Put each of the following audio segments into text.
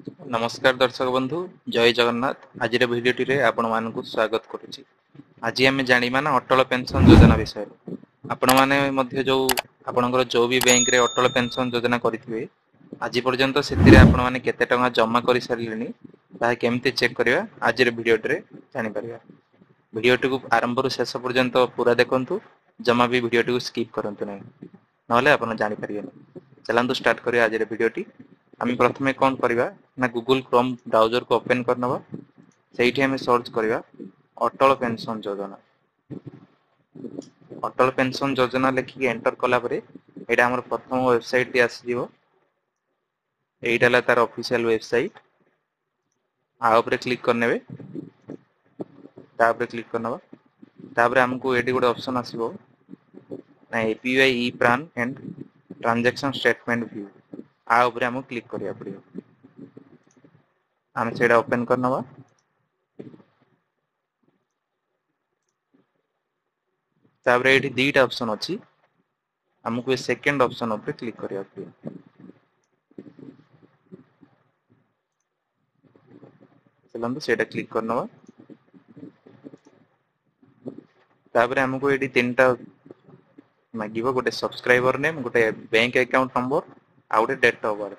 नमस्कार दर्शक बंधु जय जगन्नाथ। आज भिडियोटी रे आपण मानकु स्वागत करुछि। आज आम जानिबा ना अटल पेंशन योजना विषय। आपण माने मध्य जो आपणकर जो भी बैंक रे अटल पेंशन योजना करिथिबे आज पर्यंत सेतिरे आपण माने केते टका जमा करि सारिलेनी ता केमते चेक करिवा आज भिडियोटी रे जानि परिबा। भिडियोटी को आरंभ रु शेष पर्यंत पूरा देखंतु, जमा भी भिडियोटी को स्किप करंतु नै, नहले आपण जानि परिबेनी। चलंतु स्टार्ट करिया आज भिडियोटी। आम प्रथमे कौन करवा ना गूगल क्रोम ब्राउजर को ओपन करनवा। सेठी हमें सर्च करवा अटल पेंशन योजना। अटल पेंशन योजना लिखिक एंटर कला परे एटा हमर प्रथम वेबसाइट टी आसी दिबो। एटा ला तार ऑफिशियल वेबसाइट। आ ऊपर क्लिक करनेबे। ता ऊपर क्लिक करनवा। तापर हमको एटी गोटे ऑप्शन आसीबो ना एपीवाई ई प्रान एंड ट्रांजैक्शन स्टेटमेंट व्यू। आ ऊपर हमको क्लिक करिया पड़ियो। आम सेटा ओपन करनवा। तापर एटी दीटा ऑप्शन अछि, हमको ए सेकंड ऑप्शन ऊपर क्लिक करिया पड़ियो। चलंतु सेटा क्लिक करनवा। तापर हमको एटी तीनटा मागिबो, गोटे सब्सक्राइबर नेम, गोटे बैंक अकाउंट नंबर आ गोटे date of birth.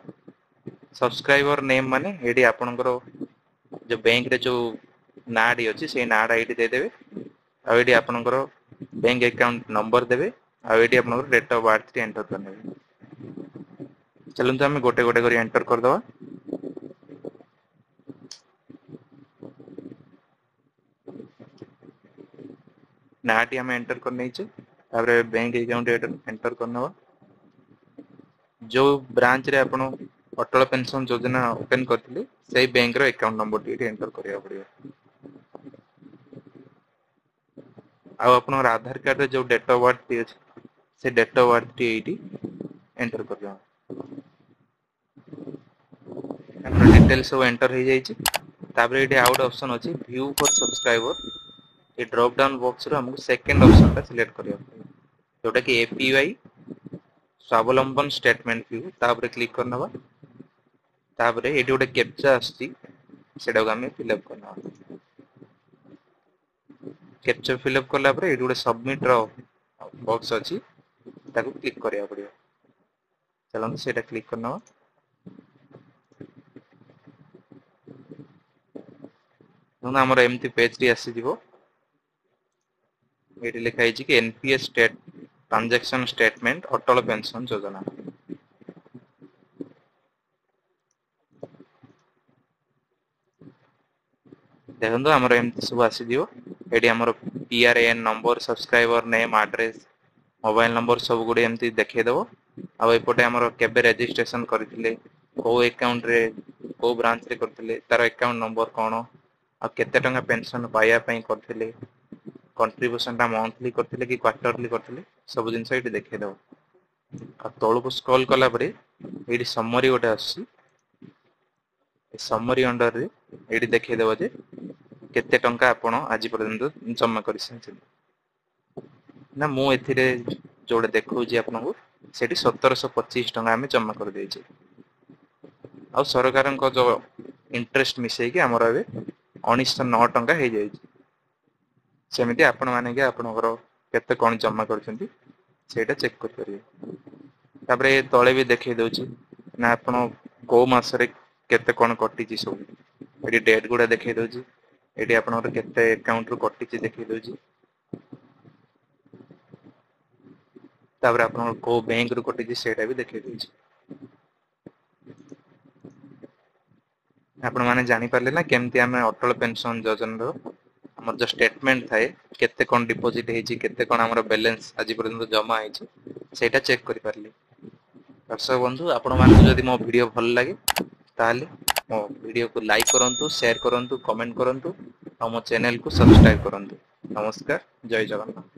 Subscriber name माने एटी आपनकर जो बैंक रे जो नाडी अछि से नाडा एटी दे देबे। आ एटी आपनकर बैंक अकाउंट नंबर देबे। आ एटी आपनकर डेट ऑफ बर्थ टी एंटर करनेबे। चलंतु हम गोटे गोटे करी एंटर कर दवा। नाटी हम एंटर कर नै छै। तापर बैंक अकाउंट एंटर करनवा। जो ब्रांच रे आपण अटल पेंशन योजना ओपन करथिले सेही बैंक रो अकाउंट नंबर टी एंटर करिया पड़ियो। आ आपनर आधार कार्ड रे जो डेट ऑफ बर्थ टी अछि से डेट ऑफ बर्थ टी एटी एंटर कर दियो। अपन डिटेल सब एंटर हो जाई छै। तापर एटी आउट ऑप्शन अछि view for subscriber. A drop down box रो हमको सेकंड ऑप्शन टा सिलेक्ट करिया पड़ियो, जोटा कि एपीवाई स्वावलंबन स्टेटमेंट व्यू। तापर क्लिक करनवा। तापर एटी गोटे कैप्चा आछि, सेटा को हम फिल अप करनवा। कैप्चा फिल अप करला परे एटी गोटे सबमिट रो बॉक्स अछि, ताको क्लिक करिया पड़ियो। चलंतु सेटा क्लिक करनवा। नोना हमर एमती पेज टी आसी दिबो। एटी लिखा है कि एनपीएस स्टेट ट्रांजैक्शन स्टेटमेंट अटल पेंशन योजना। देखंतु हमर एमती सब आसी दिबो। एटी हमर PRAN number, subscriber name, address, mobile number सब गुडी एमती देखे देबो। आ एपटे हमर केबे रजिस्ट्रेशन करथिले, को अकाउंट रे को ब्रांच रे करथिले, तार अकाउंट नंबर कोन, आ केते टंका पेंशन पाया पई करथिले, कंट्रीब्यूशन ता मंथली करथिले कि क्वार्टरली करथिले, सब जिंस एटी देखे देबो। आ तळु को स्क्रॉल कला परे एटी समरी गोटे आसी। ए समरी अंडर रे एटी देखे देबो जे केते टंका आपण आज पर्यंत जमा करिसेन। ना मु एथिरे जोडे देखौ जे आपनको सेठी 1725 टंका हमें जमा कर देइछे। आ सरकारन को जो इंटरेस्ट मिसै कि हमर अबे 1909 टंका हे जाई छै। सेमिति आपण माने के आपनकर केते कोन जमा करछंती सेटा चेक कर परिबे। तापरे तळे भी देखै दउची ना आपण को मास रे केते कोन कटि छि सब। एटी डेट गुडा देखै दउची। एटी आपनकर केते अकाउंट रो कटि छि देखै दउची। तापर आपण को बैंक रो कटि छि सेटा भी देखै दउची। आपण माने जानि पारले ना केमति हमें अटल पेंशन योजना रो हमर जो स्टेटमेंट थाए केते कोन डिपॉजिट हेछि, केते कोन हमर बैलेंस आज पर्यंत जमा हेछि सेटा चेक करि पारली। दर्शक बंधु आपण मानकु जदि मो वीडियो भल लागे ताले मो वीडियो को लाइक करंतु, शेयर करंतु, कमेंट करंतु, और मो चैनल को सब्सक्राइब करंतु। नमस्कार, जय जगन्नाथ।